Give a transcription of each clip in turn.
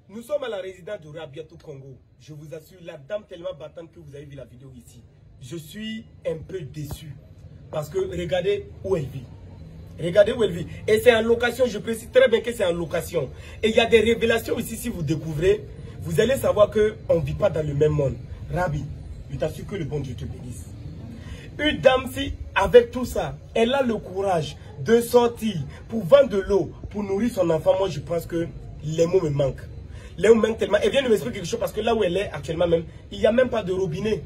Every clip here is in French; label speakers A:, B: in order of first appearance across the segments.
A: Nous sommes à la résidence de Rabiatou Congo. Je vous assure, la dame tellement battante que vous avez vu la vidéo ici. Je suis un peu déçu. Parce que regardez où elle vit. Regardez où elle vit. Et c'est en location, je précise très bien que c'est en location. Et il y a des révélations ici, si vous découvrez, vous allez savoir qu'on ne vit pas dans le même monde. Rabi, je t'assure que le bon Dieu te bénisse. Une dame, si avec tout ça, elle a le courage de sortir pour vendre de l'eau, pour nourrir son enfant, moi je pense que les mots me manquent. Les mots me manquent tellement. Elle vient de m'expliquer quelque chose parce que là où elle est actuellement même, il n'y a même pas de robinet.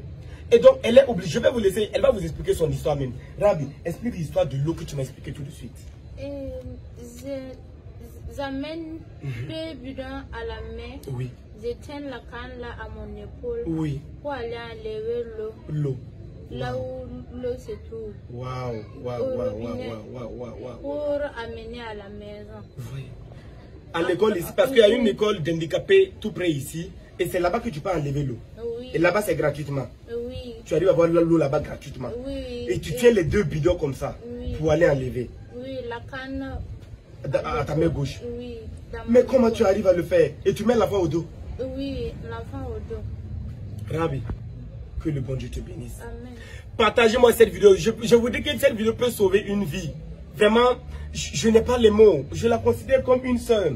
A: Et donc elle est obligée, je vais vous laisser, elle va vous expliquer son histoire même. Rabi, explique l'histoire de l'eau que tu m'as expliqué tout de suite.
B: J'amène deux bidons à la main.
A: Oui.
B: Je tiens la canne là à mon épaule.
A: Oui.
B: Pour aller enlever l'eau.
A: L'eau.
B: Là où l'eau se trouve.
A: Waouh,
B: pour amener à la maison.
A: Oui. À l'école ici, parce qu'il y a une école d'handicapés tout près ici, et c'est là-bas que tu peux enlever l'eau.
B: Oui.
A: Et là-bas c'est gratuitement.
B: Oui.
A: Tu arrives à avoir l'eau là-bas gratuitement.
B: Oui.
A: Et tu tiens les deux bidons comme ça,
B: oui,
A: pour aller enlever.
B: Oui, la canne.
A: À ta main gauche.
B: Oui.
A: Mais comment tu arrives à le faire? Et tu mets l'enfant au dos?
B: Oui, l'enfant au dos.
A: Rabi, que le bon Dieu te bénisse.
B: Amen.
A: Partagez-moi cette vidéo. Je vous dis que cette vidéo peut sauver une vie. Vraiment, je n'ai pas les mots. Je la considère comme une sœur.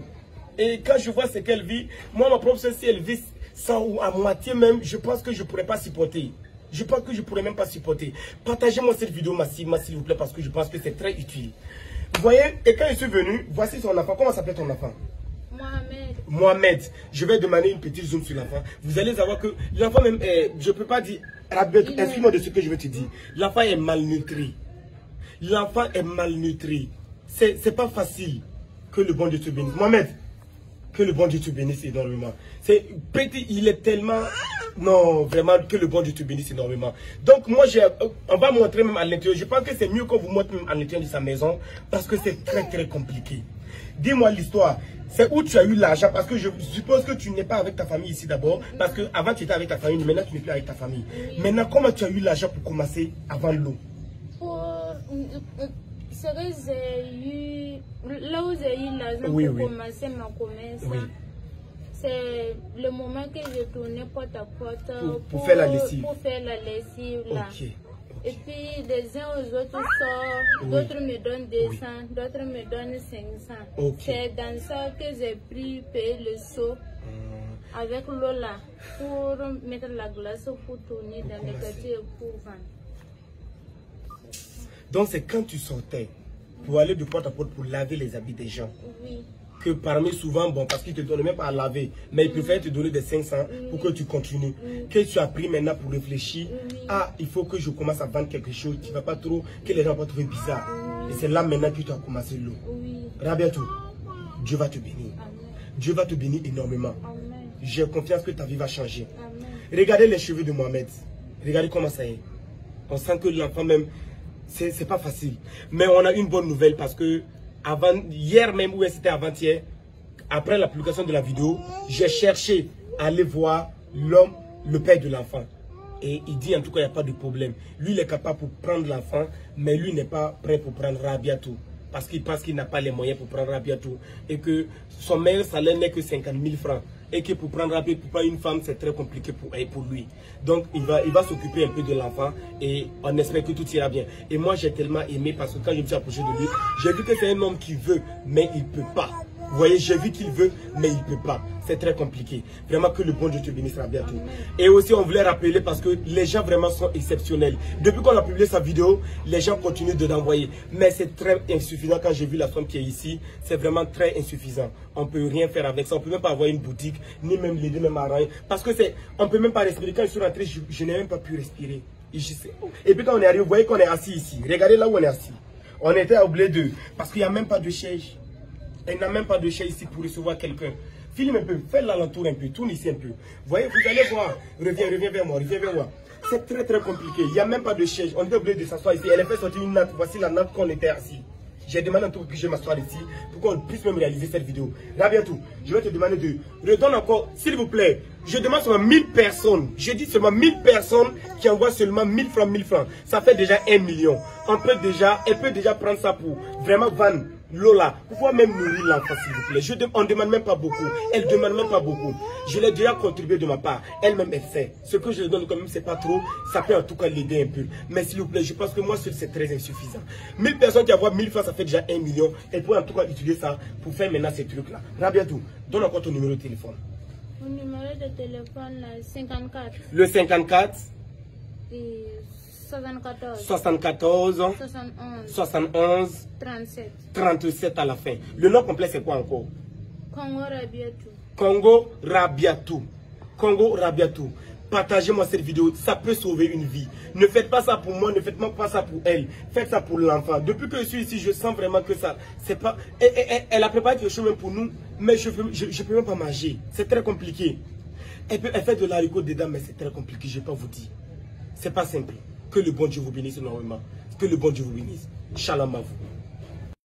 A: Et quand je vois ce qu'elle vit, moi, ma propre sœur, si elle vit sans ou à moitié même, je pense que je ne pourrais pas supporter. Je pense que je ne pourrais même pas supporter. Partagez-moi cette vidéo massivement, s'il vous plaît, parce que je pense que c'est très utile. Vous voyez, et quand je suis venu, voici son enfant. Comment s'appelle ton enfant?
B: Mohamed.
A: Mohamed. Je vais demander une petite zoom sur l'enfant. Vous allez savoir que l'enfant même, je ne peux pas dire, excuse-moi de ce que je vais te dire. L'enfant est malnutri. L'enfant est malnutri. C'est pas facile. Que le bon Dieu te bénisse. Mohamed, que le bon Dieu te bénisse énormément. C'est petit, il est tellement... Non, vraiment, que le bon Dieu te bénisse énormément. Donc, moi, on va montrer même à l'intérieur. Je pense que c'est mieux qu'on vous montre même à l'intérieur de sa maison. Parce que c'est très, très compliqué. Dis-moi l'histoire. C'est où tu as eu l'argent? Parce que je suppose que tu n'es pas avec ta famille ici d'abord. Parce que avant tu étais avec ta famille, maintenant tu n'es plus avec ta famille. Oui. Maintenant, comment tu as eu l'argent pour commencer avant l'eau?
B: Là où j'ai eu l'argent pour commencer ma commerce, c'est le moment que j'ai tourné porte à porte
A: pour faire la lessive.
B: Pour faire la lessive là.
A: Okay.
B: Et puis des uns aux autres sortent, d'autres me donnent 200, d'autres me donnent 500. C'est dans ça que j'ai pris payer le seau avec l'eau là pour mettre la glace pour tourner dans les quartiers pour vendre.
A: Donc c'est quand tu sortais pour aller de porte à porte pour laver les habits des gens.
B: Oui.
A: Que parmi souvent, bon, parce qu'ils ne te donnent même pas à laver, mais ils préfèrent te donner des 500 pour que tu continues. Que tu as pris maintenant pour réfléchir, ah, il faut que je commence à vendre quelque chose, tu ne vas pas trop, que les gens vont trouver bizarre. Et c'est là maintenant que tu as commencé l'eau. Rabiatou, Dieu va te bénir. Amen. Dieu va te bénir énormément. J'ai confiance que ta vie va changer. Amen. Regardez les cheveux de Mohamed. Regardez comment ça est. On sent que l'enfant même, c'est pas facile. Mais on a une bonne nouvelle parce que hier même, ou c'était avant-hier, après la publication de la vidéo, j'ai cherché à aller voir l'homme, le père de l'enfant. Et il dit en tout cas, il n'y a pas de problème. Lui, il est capable pour prendre l'enfant, mais lui n'est pas prêt pour prendre Rabiatou. Parce qu'il pense qu'il n'a pas les moyens pour prendre Rabiatou. Et que son meilleur salaire n'est que 50 000 francs. Et que pour prendre Rabiatou, pour prendre une femme, c'est très compliqué pour lui. Donc, il va s'occuper un peu de l'enfant et on espère que tout ira bien. Et moi, j'ai tellement aimé parce que quand je me suis approché de lui, j'ai vu que c'est un homme qui veut, mais il ne peut pas. Vous voyez, j'ai vu qu'il veut, mais il ne peut pas. C'est très compliqué. Vraiment que le bon Dieu te bénisse Rabiatou. Et aussi, on voulait rappeler parce que les gens vraiment sont exceptionnels. Depuis qu'on a publié sa vidéo, les gens continuent de l'envoyer. Mais c'est très insuffisant quand j'ai vu la femme qui est ici. C'est vraiment très insuffisant. On ne peut rien faire avec ça. On ne peut même pas avoir une boutique, ni même l'aider même à rien. Parce que on ne peut même pas respirer. Quand je suis rentré, je n'ai même pas pu respirer. Et puis quand on est arrivé, vous voyez qu'on est assis ici. Regardez là où on est assis. On était au blé 2. Parce qu'il n'y a même pas de chaise. Elle n'a même pas de chaise ici pour recevoir quelqu'un. Filme un peu, fais l'alentour un peu, tourne ici un peu. Vous voyez, vous allez voir. Reviens vers moi, reviens vers moi. C'est très très compliqué. Il n'y a même pas de chaise. On est obligé de s'asseoir ici. Elle a fait sortir une natte. Voici la natte qu'on était assis. J'ai demandé un tout que je m'assoie ici pour qu'on puisse même réaliser cette vidéo. Rabiatou, je vais te demander de redonner encore, s'il vous plaît. Je demande seulement 1000 personnes. Je dis seulement 1000 personnes qui envoient seulement 1000 francs, 1000 francs. Ça fait déjà 1 million. Elle peut déjà prendre ça pour vraiment vendre Lola, pouvoir même nourrir l'enfant, s'il vous plaît. On ne demande même pas beaucoup. Elle ne demande même pas beaucoup. Je l'ai déjà contribué de ma part. Elle-même, elle fait. Ce que je lui donne quand même, c'est pas trop. Ça peut en tout cas l'aider un peu. Mais s'il vous plaît, je pense que moi, c'est très insuffisant. 1000 personnes qui avoir 1000 francs, ça fait déjà 1 million. Elle pourrait en tout cas utiliser ça pour faire maintenant ces trucs-là. Rabiatou, donne encore ton numéro de téléphone.
B: Mon numéro de téléphone, là, 54.
A: Le 54
B: Et 74.
A: 74
B: 71.
A: 71
B: 37.
A: 37 à la fin. Le nom complet, c'est quoi encore?
B: Congo Rabiatou.
A: Congo Rabiatou. Congo Rabiatou. Partagez-moi cette vidéo, ça peut sauver une vie. Ne faites pas ça pour moi, ne faites pas ça pour elle. Faites ça pour l'enfant. Depuis que je suis ici, je sens vraiment que ça, c'est pas... Elle a préparé quelque chose même pour nous, mais je peux même pas manger. C'est très compliqué. Elle fait de l'haricot dedans, mais c'est très compliqué, je ne vais pas vous dire. C'est pas simple. Que le bon Dieu vous bénisse énormément. Que le bon Dieu vous bénisse. Shalom à vous.